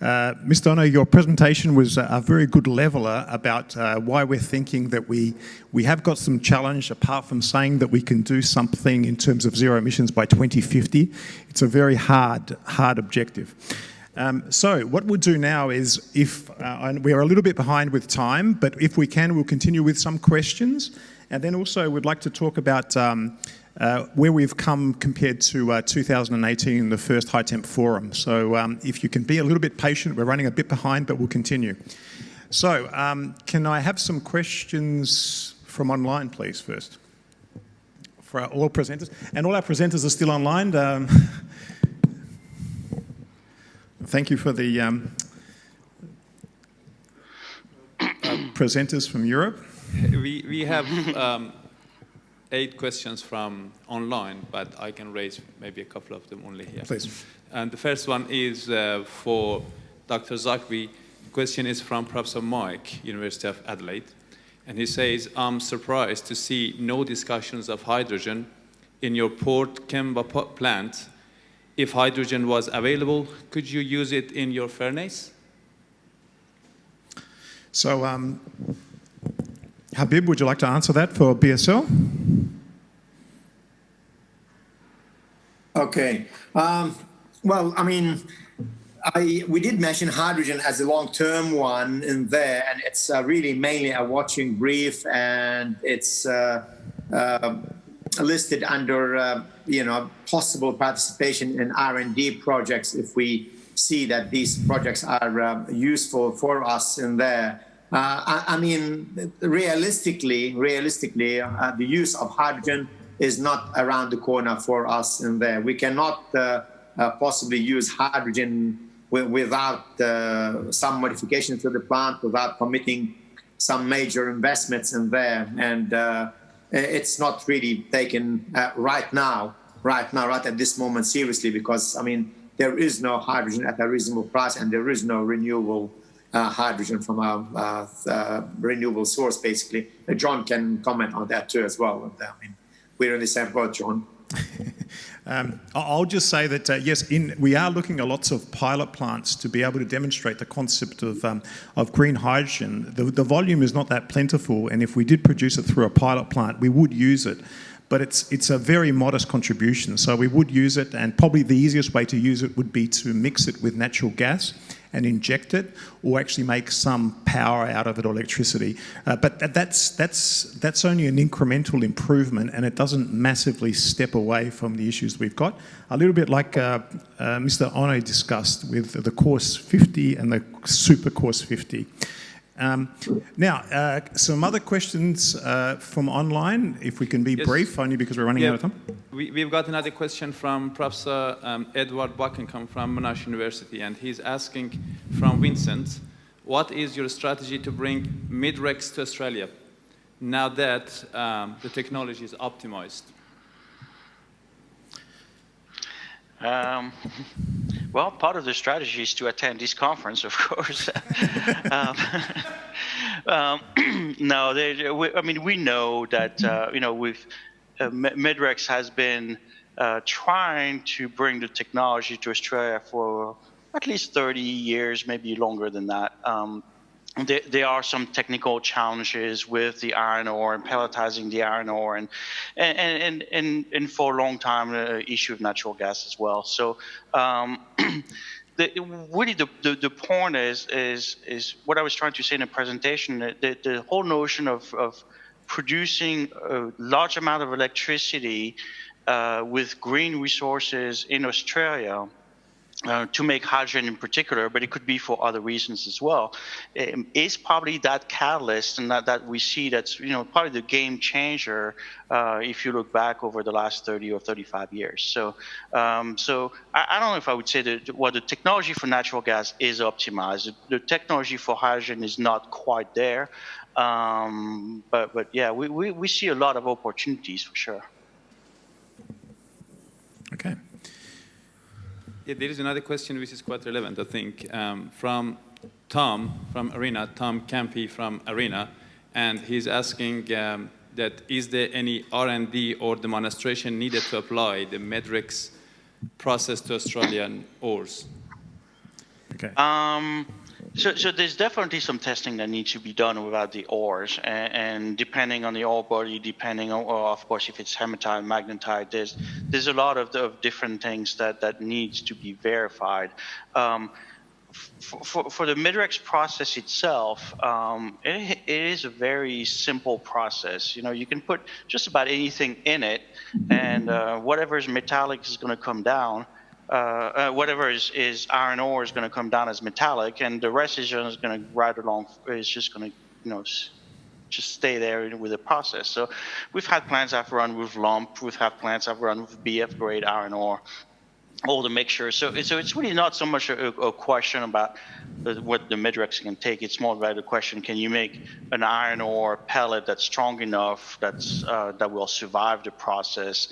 Mr. Ono, your presentation was a very good leveler about why we're thinking that we have got some challenge, apart from saying that we can do something in terms of zero emissions by 2050. It's a very hard objective. So what we'll do now is, if we are a little bit behind with time, but if we can, we'll continue with some questions. And then also we'd like to talk about where we've come compared to 2018, the first High Temp Forum. So if you can be a little bit patient, we're running a bit behind, but we'll continue. So can I have some questions from online, please, first? For all presenters. And all our presenters are still online. Thank you for the presenters from Europe. We have 8 questions from online, but I can raise maybe a couple of them only here. Please. And the first one is for Dr. Zakri. The question is from Professor Mike, University of Adelaide. And he says, I'm surprised to see no discussions of hydrogen in your Port Kembla plant. If hydrogen was available, could you use it in your furnace? So, Habib, would you like to answer that for BSL? Okay. Well, I mean, we did mention hydrogen as a long-term one in there, and it's really mainly a watching brief, and it's listed under, possible participation in R&D projects if we see that these projects are useful for us in there. I mean, realistically, the use of hydrogen is not around the corner for us in there. We cannot possibly use hydrogen without some modifications to the plant, without committing some major investments in there. And it's not really taken right at this moment seriously, because, I mean, there is no hydrogen at a reasonable price, and there is no renewable hydrogen from a renewable source, basically. John can comment on that too as well. I mean, we're in the same boat, John. I'll just say that, yes, we are looking at lots of pilot plants to be able to demonstrate the concept of green hydrogen. The volume is not that plentiful, and if we did produce it through a pilot plant, we would use it. But it's a very modest contribution, so we would use it, and probably the easiest way to use it would be to mix it with natural gas and inject it, or actually make some power out of it, or electricity. But that's only an incremental improvement, and it doesn't massively step away from the issues we've got. A little bit like Mr. Ono discussed with the Course 50 and the Super Course 50. Now, some other questions from online, if we can be brief, only because we're running out of time. We've got another question from Professor Edward Buckingham from Monash University, and he's asking from Vincent, what is your strategy to bring Midrex to Australia now that the technology is optimized? Well, part of the strategy is to attend this conference, of course. No, I mean, we know that Midrex has been trying to bring the technology to Australia for at least 30 years, maybe longer than that. There are some technical challenges with the iron ore and pelletizing the iron ore, and for a long time the issue of natural gas as well. So really the point is what I was trying to say in the presentation. The whole notion of producing a large amount of electricity with green resources in Australia, to make hydrogen in particular, but it could be for other reasons as well, is probably that catalyst, and that we see that's probably the game changer if you look back over the last 30 or 35 years. So I don't know if I would say that the technology for natural gas is optimized. The technology for hydrogen is not quite there, but yeah, we see a lot of opportunities for sure. Okay. Yeah, there is another question which is quite relevant, I think, from Tom from Arena, Tom Campy from Arena, and he's asking that is there any R&D or demonstration needed to apply the Midrex process to Australian ores? Okay. So there's definitely some testing that needs to be done without the ores, and depending on the ore body, depending on, or of course, if it's hematite, magnetite, there's a lot of different things that needs to be verified. For the Midrex process itself, it is a very simple process. You know, you can put just about anything in it, and whatever is metallic is going to come down. Whatever is iron ore is going to come down as metallic, and the rest is just going to ride along. It's just going to, you know, just stay there with the process. So we've had plants I've run with lump. We've had plants I've run with BF grade iron ore. All the mixtures. So it's really not so much a question about what the Midrex can take. It's more about the question: can you make an iron ore pellet that's strong enough that will survive the process?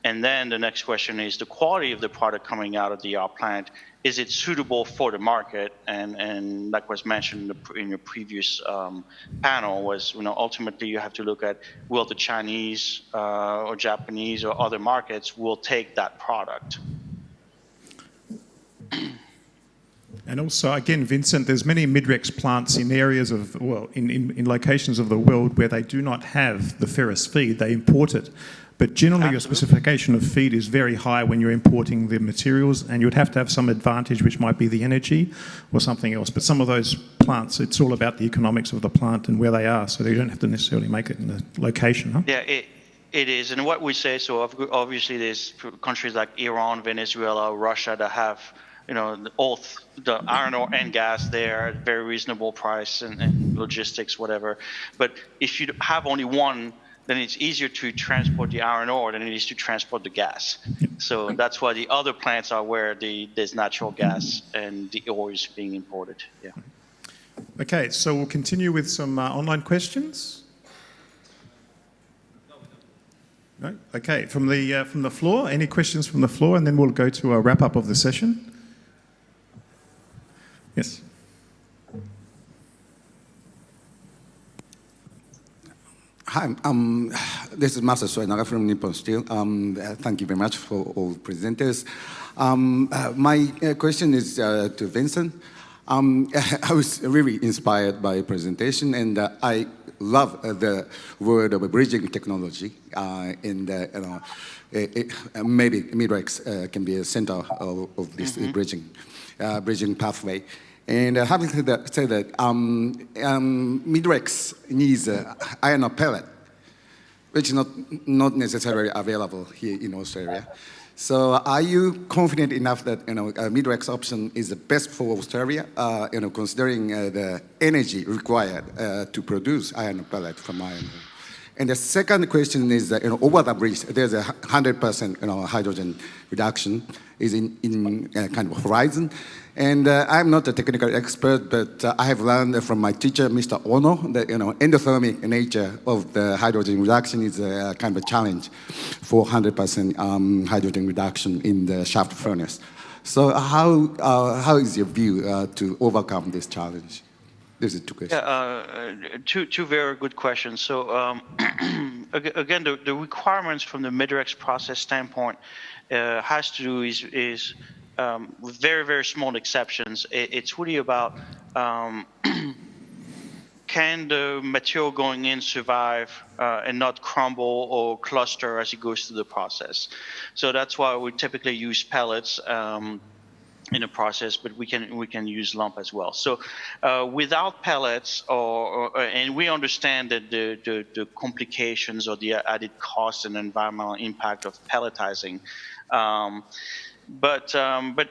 And then the next question is the quality of the product coming out of the DR plant. Is it suitable for the market? And like was mentioned in your previous panel, was, you know, ultimately you have to look at, will the Chinese or Japanese or other markets will take that product? And also, again, Vincent, there's many Midrex plants in areas of, well, in locations of the world where they do not have the ferrous feed, they import it. But generally, your specification of feed is very high when you're importing the materials, and you would have to have some advantage, which might be the energy or something else. But some of those plants, it's all about the economics of the plant and where they are, so you don't have to necessarily make it in the location, huh? Yeah, it is. And what we say, so obviously there's countries like Iran, Venezuela, Russia that have, you know, the iron ore and gas there at very reasonable price and logistics, whatever. But if you have only one, then it's easier to transport the iron ore than it is to transport the gas. So that's why the other plants are where there's natural gas and the ore is being imported. Yeah. Okay, so we'll continue with some online questions. No? Okay, from the floor, any questions from the floor, and then we'll go to a wrap-up of the session. Yes. Hi, this is Masa Soenaga from Nippon Steel. Thank you very much for all presenters. My question is to Vincent. I was really inspired by your presentation, and I love the word of bridging technology. Maybe Midrex can be a center of this bridging pathway. And having said that, Midrex needs iron ore pellet, which is not necessarily available here in Australia. So are you confident enough that, you know, a Midrex option is the best for Australia, you know, considering the energy required to produce iron ore pellet from iron ore? And the second question is that, you know, over the bridge, there's 100%, you know, hydrogen reduction is in kind of horizon. And I'm not a technical expert, but I have learned from my teacher, Mr. Ono, that, you know, endothermic nature of the hydrogen reduction is a kind of a challenge for 100% hydrogen reduction in the shaft furnace. So how is your view to overcome this challenge? These are two questions. Yeah, two very good questions. So again, the requirements from the Midrex process standpoint has to do is with very, very small exceptions. It's really about can the material going in survive and not crumble or cluster as it goes through the process. So that's why we typically use pellets in the process, but we can use lump as well. So without pellets, and we understand that the complications or the added cost and environmental impact of pelletizing. But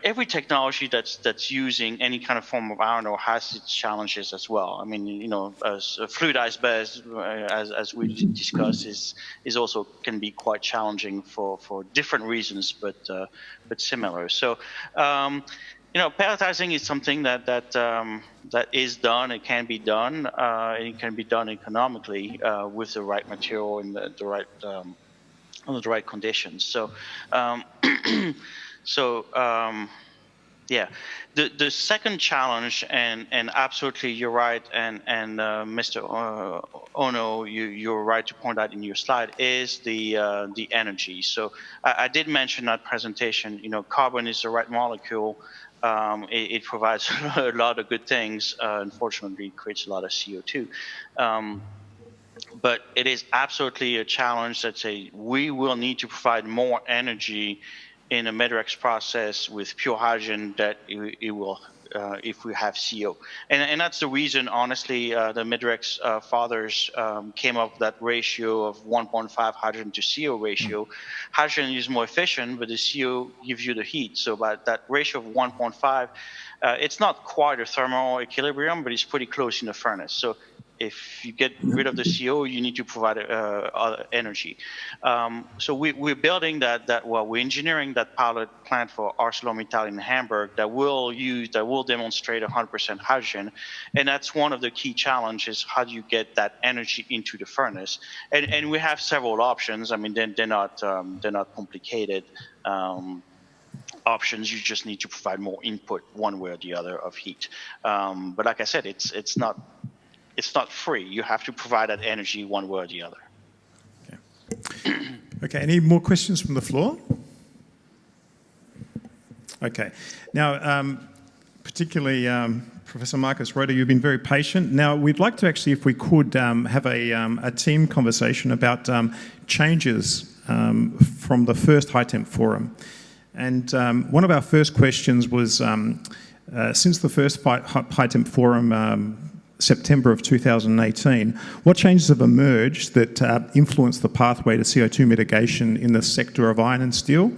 every technology that's using any kind of form of iron ore has its challenges as well. I mean, you know, as fluidized beds, as we discussed, is also can be quite challenging for different reasons, but similar. So, you know, pelletizing is something that is done. It can be done. And it can be done economically with the right material and the right under the right conditions. So. Yeah, the second challenge, and absolutely you're right, and Mr. Ono, you're right to point out in your slide, is the energy. So I did mention that presentation. You know, carbon is the right molecule. It provides a lot of good things. Unfortunately, it creates a lot of CO2. But it is absolutely a challenge that we will need to provide more energy in a MEDREX process with pure hydrogen that it will, if we have CO. And that's the reason, honestly, the MEDREX fathers came up with that ratio of 1.5 hydrogen to CO ratio. Hydrogen is more efficient, but the CO gives you the heat. So by that ratio of 1.5, it's not quite a thermal equilibrium, but it's pretty close in the furnace. So if you get rid of the CO, you need to provide other energy. So we're building we're engineering that pilot plant for ArcelorMittal in Hamburg that will demonstrate 100% hydrogen. And that's one of the key challenges. How do you get that energy into the furnace? And we have several options. I mean, they're not complicated options. You just need to provide more input one way or the other of heat. But like I said, it's not free. You have to provide that energy one way or the other. Okay, any more questions from the floor? Okay. Now, particularly Professor Markus Reuter, you've been very patient. Now, we'd like to actually, if we could, have a team conversation about changes from the first High Temp Forum. And one of our first questions was, since the first High Temp Forum, September of 2018, what changes have emerged that influence the pathway to CO2 mitigation in the sector of iron and steel,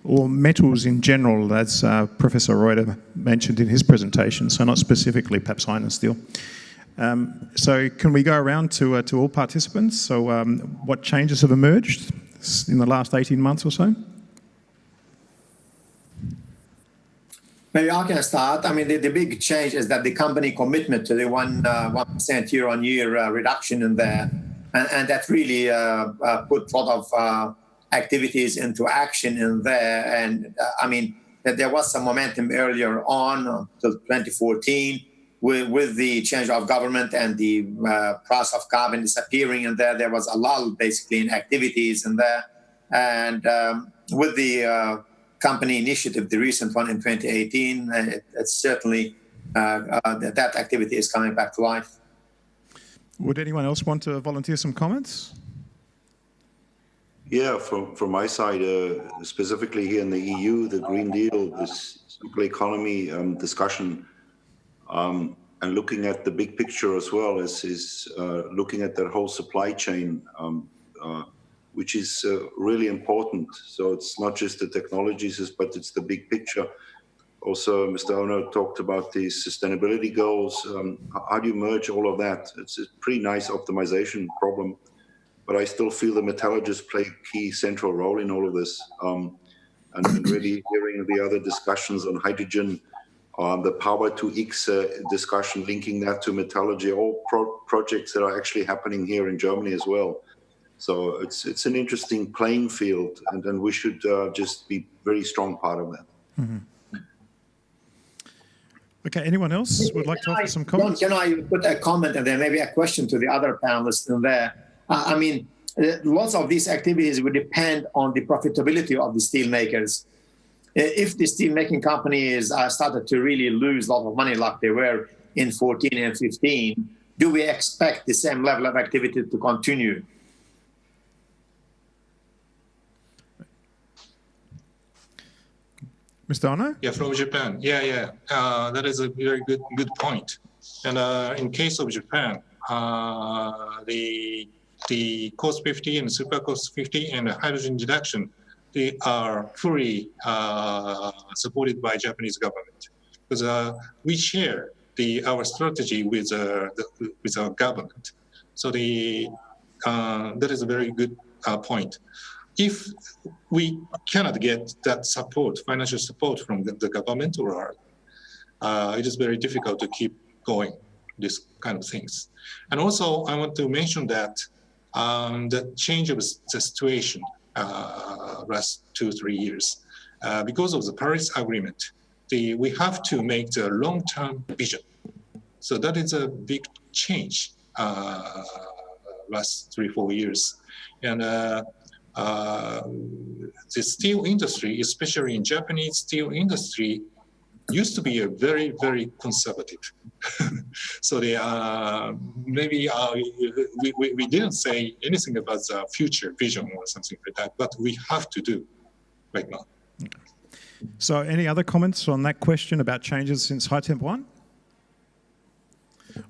or metals in general, as Professor Reuter mentioned in his presentation, so not specifically perhaps iron and steel. So can we go around to all participants? So what changes have emerged in the last 18 months or so? Maybe I can start. I mean, the big change is that the company commitment to the 1% year-on-year reduction in there, and that really put a lot of activities into action in there. And I mean, that there was some momentum earlier on till 2014 with the change of government and the price of carbon disappearing in there. There was a lull basically in activities in there, and with the company initiative, the recent one in 2018, it's certainly that activity is coming back to life. Would anyone else want to volunteer some comments? Yeah, from my side, specifically here in the EU, the Green Deal, this circular economy discussion, and looking at the big picture as well is looking at that whole supply chain, which is really important. So it's not just the technologies, but it's the big picture. Also, Mr. Ono talked about the sustainability goals. How do you merge all of that? It's a pretty nice optimization problem, but I still feel the metallurgists play a key central role in all of this. And really hearing the other discussions on hydrogen, the Power-to-X discussion, linking that to metallurgy, all projects that are actually happening here in Germany as well. So it's an interesting playing field, and we should just be very strong part of that. Mm-hmm. Okay, anyone else would like to offer some comments? Can I put a comment and then maybe a question to the other panelists in there? I mean, lots of these activities would depend on the profitability of the steel makers. If the steel making companies started to really lose a lot of money like they were in 14 and 15, do we expect the same level of activity to continue? Mr. Ono? Yeah, from Japan. That is a very good point. And in case of Japan, the cost 50 and super cost 50 and hydrogen deduction, they are fully supported by Japanese government, because we share our strategy with our government. So that is a very good point. If we cannot get that support, financial support from the government, or it is very difficult to keep going this kind of things. And also, I want to mention that the change of the situation last 2-3 years, because of the Paris Agreement, we have to make the long-term vision. So that is a big change last 3-4 years. And the steel industry, especially in Japanese steel industry, used to be a very, very conservative. So they maybe we didn't say anything about the future vision or something like that, but we have to do right now. So any other comments on that question about changes since HiTemp 1?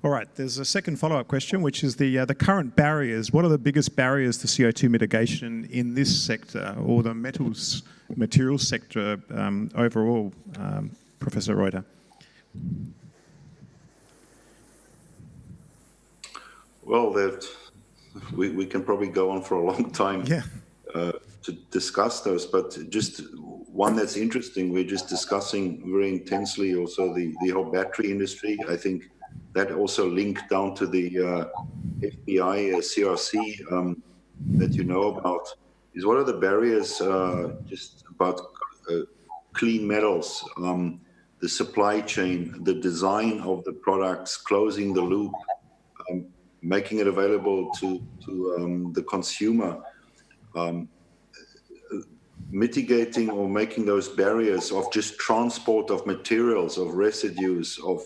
All right, there's a second follow-up question, which is the current barriers. What are the biggest barriers to CO2 mitigation in this sector or the materials sector overall, Professor Reuter? Well, we can probably go on for a long time to discuss those, but just one that's interesting, we're just discussing very intensely also the whole battery industry. I think that also linked down to the FBI CRC that you know about, is what are the barriers just about clean metals, the supply chain, the design of the products, closing the loop, making it available to the consumer, mitigating or making those barriers of just transport of materials, of residues, of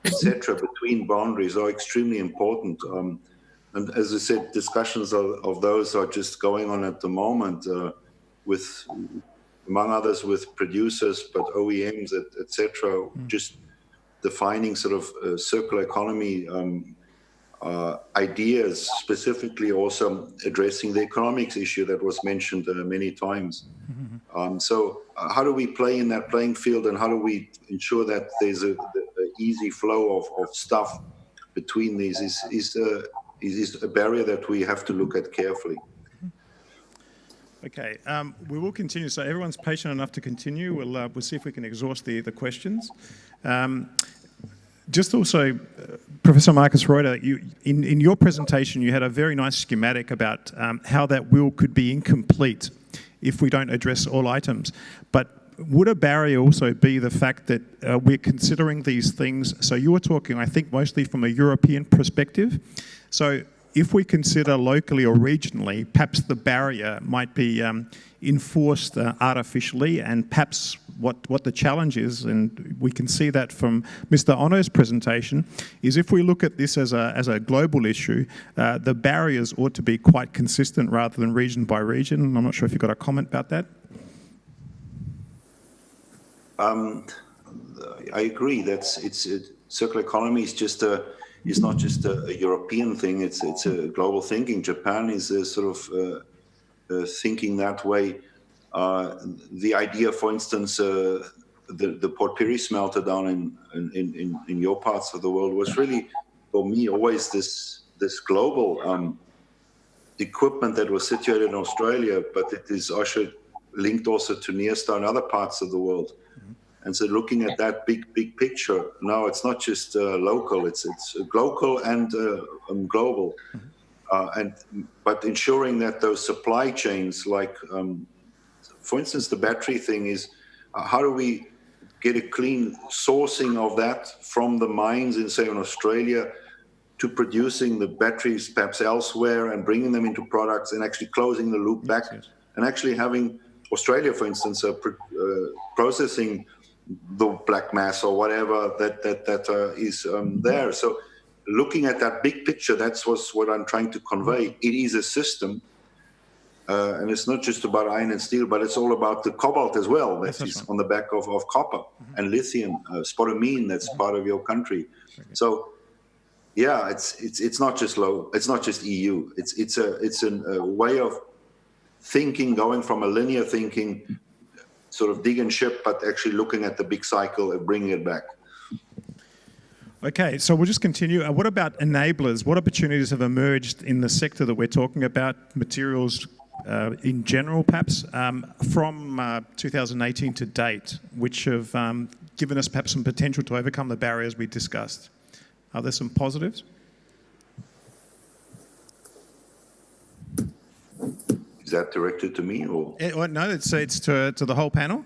etc. between boundaries are extremely important. And as I said, discussions of those are just going on at the moment with, among others, with producers, but OEMs, etc. Just defining sort of circular economy ideas, specifically also addressing the economics issue that was mentioned many times. So how do we play in that playing field, and how do we ensure that there's a easy flow of stuff between these is a barrier that we have to look at carefully. Okay, we will continue. So everyone's patient enough to continue. We'll see if we can exhaust the questions. Just also, Professor Markus Reuter, in your presentation, you had a very nice schematic about how that wheel could be incomplete if we don't address all items. But would a barrier also be the fact that we're considering these things? So you were talking, I think, mostly from a European perspective. So if we consider locally or regionally, perhaps the barrier might be enforced artificially, and perhaps what the challenge is, and we can see that from Mr. Ono's presentation, is if we look at this as a global issue, the barriers ought to be quite consistent rather than region by region. I'm not sure if you've got a comment about that. I agree. Circular economy is not just a European thing. It's a global thinking. Japan is sort of thinking that way. The idea, for instance, the Port Pirie smelter down in your parts of the world was really, for me, always this global equipment that was situated in Australia, but it is also linked also to Nyrstar and other parts of the world. And so looking at that big picture, now it's not just local, it's global and global. But ensuring that those supply chains, like, for instance, the battery thing is, how do we get a clean sourcing of that from the mines in, say, in Australia to producing the batteries perhaps elsewhere and bringing them into products and actually closing the loop back, and actually having Australia, for instance, processing the black mass or whatever that is there. So looking at that big picture, that's what I'm trying to convey. It is a system, and it's not just about iron and steel, but it's all about the cobalt as well. That is on the back of copper and lithium, spodumene. That's part of your country. So yeah, it's not just it's not just EU. It's a way of thinking, going from a linear thinking, sort of dig and ship, but actually looking at the big cycle and bringing it back. Okay, so we'll just continue. What about enablers? What opportunities have emerged in the sector that we're talking about, materials in general perhaps, from 2018 to date, which have given us perhaps some potential to overcome the barriers we discussed? Are there some positives? Is that directed to me or? No, it's to the whole panel.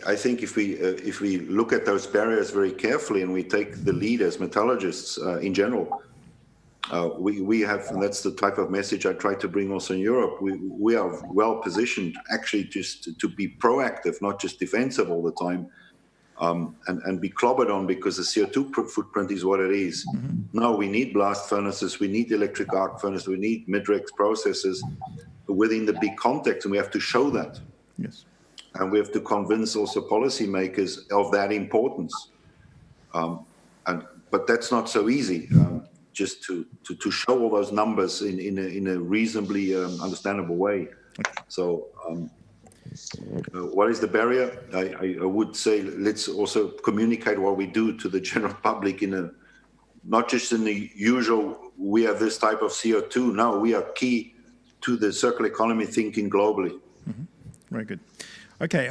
I think if we look at those barriers very carefully and we take the lead as metallurgists in general, We have, and that's the type of message I try to bring also in Europe. We are well positioned actually just to be proactive, not just defensive all the time, and be clobbered on because the CO2 footprint is what it is. No, we need blast furnaces, we need electric arc furnaces, we need Midrex processes within the big context, and we have to show that. Yes. And we have to convince also policymakers of that importance. But that's not so easy. Just to show all those numbers in a reasonably understandable way. So what is the barrier? I would say let's also communicate what we do to the general public not just in the usual, we have this type of CO2. No, we are key to the circular economy thinking globally. Very good. Okay,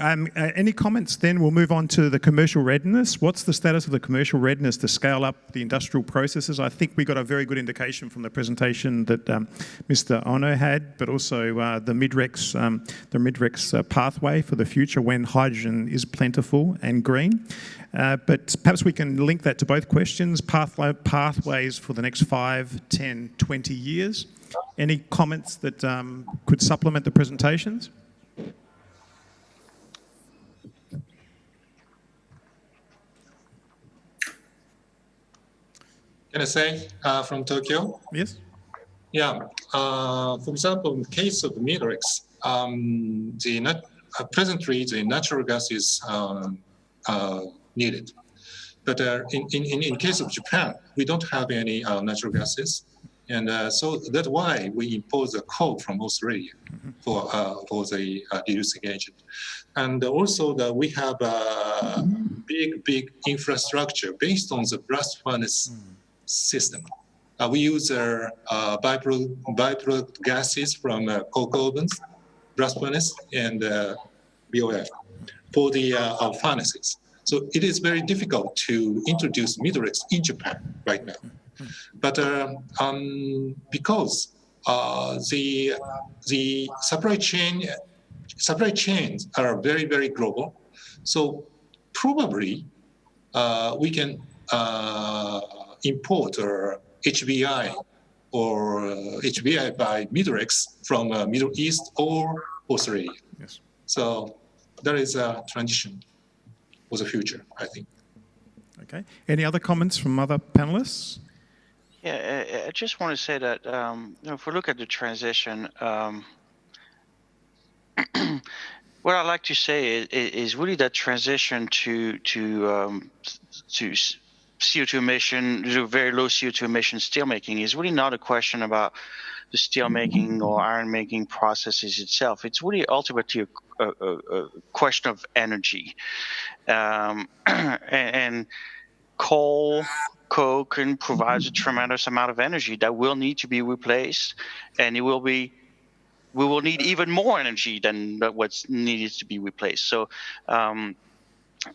any comments then? We'll move on to the commercial readiness. What's the status of the commercial readiness to scale up the industrial processes? I think we got a very good indication from the presentation that Mr. Ono had, but also the Midrex pathway for the future when hydrogen is plentiful and green. But perhaps we can link that to both questions, pathways for the next 5, 10, 20 years. Any comments that could supplement the presentations? Can I say from Tokyo? Yes. Yeah. For example, in the case of Midrex, presently the natural gas is needed, but in case of Japan, we don't have any natural gases, and so that's why we impose a coal from Australia for the reducing agent, and also that we have a big infrastructure based on the blast furnace system. We use byproduct gases from coke ovens, blast furnace, and BOF for the furnaces. So it is very difficult to introduce Midrex in Japan right now. But because the supply chains are very, very global, so probably we can import HBI by Midrex from Middle East or Australia. Yes. So there is a transition for the future, I think. Okay. Any other comments from other panelists? Yeah, I just want to say that if we look at the transition, what I like to say is really that transition to CO2 emission, very low CO2 emission steelmaking is really not a question about the steelmaking or iron making processes itself. It's really ultimately a question of energy. And coal, coke provides a tremendous amount of energy that will need to be replaced, and we will need even more energy than what's needed to be replaced. So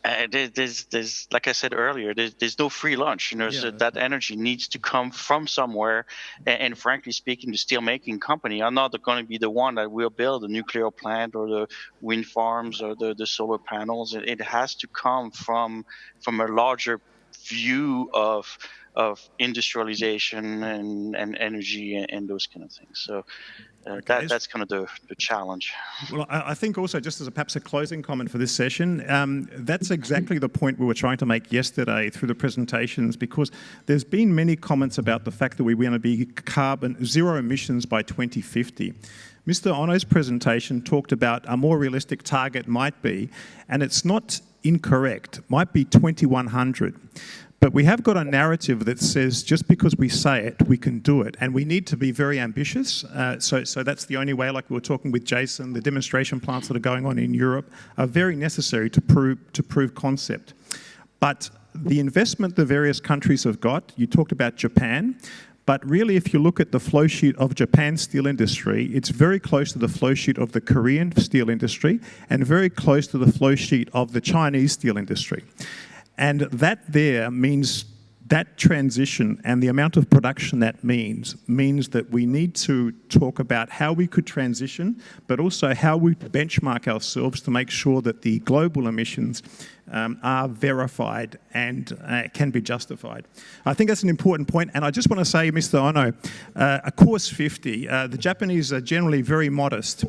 there's like I said earlier, there's no free lunch. So that energy needs to come from somewhere. And frankly speaking, the steelmaking company are not going to be the one that will build a nuclear plant or the wind farms or the solar panels. It has to come from a larger view of industrialization and energy and those kind of things. So that's kind of the challenge. Well, I think also, just as perhaps a closing comment for this session, that's exactly the point we were trying to make yesterday through the presentations, because there's been many comments about the fact that we want to be carbon zero emissions by 2050. Mr. Ono's presentation talked about a more realistic target might be, and it's not incorrect, might be 2100. But we have got a narrative that says just because we say it, we can do it. And we need to be very ambitious. So that's the only way, like we were talking with Jason, the demonstration plants that are going on in Europe are very necessary to prove concept. But the investment the various countries have got, you talked about Japan, but really if you look at the flow sheet of Japan's steel industry, it's very close to the flow sheet of the Korean steel industry and very close to the flow sheet of the Chinese steel industry. And that there means that transition and the amount of production that means that we need to talk about how we could transition, but also how we benchmark ourselves to make sure that the global emissions are verified and can be justified. I think that's an important point, and I just want to say, Mr. Ono, a Course 50, the Japanese are generally very modest.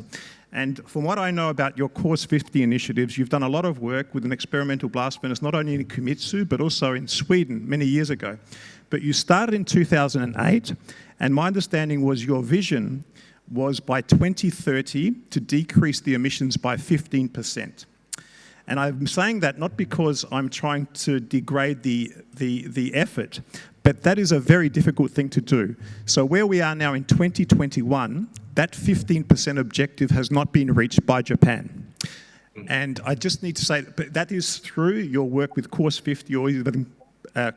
And from what I know about your Course 50 initiatives, you've done a lot of work with an experimental blast furnace, not only in Kimitsu, but also in Sweden many years ago. But you started in 2008, and my understanding was your vision was by 2030 to decrease the emissions by 15%. And I'm saying that not because I'm trying to degrade the effort, but that is a very difficult thing to do. So where we are now in 2021, that 15% objective has not been reached by Japan. And I just need to say that is through your work with Course 50 or even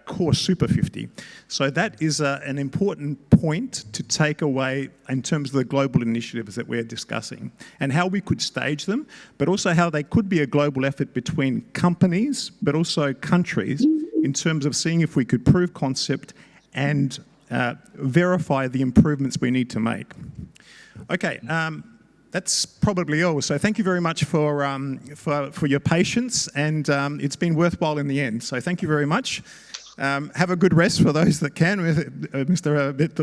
Course Super 50. So that is an important point to take away in terms of the global initiatives that we're discussing and how we could stage them, but also how they could be a global effort between companies, but also countries in terms of seeing if we could prove concept and verify the improvements we need to make. Okay, that's probably all. So thank you very much for your patience, and it's been worthwhile in the end. So thank you very much. Have a good rest for those that can,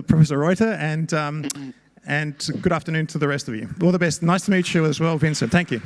Professor Reuter, and good afternoon to the rest of you. All the best. Nice to meet you as well, Vincent. Thank you.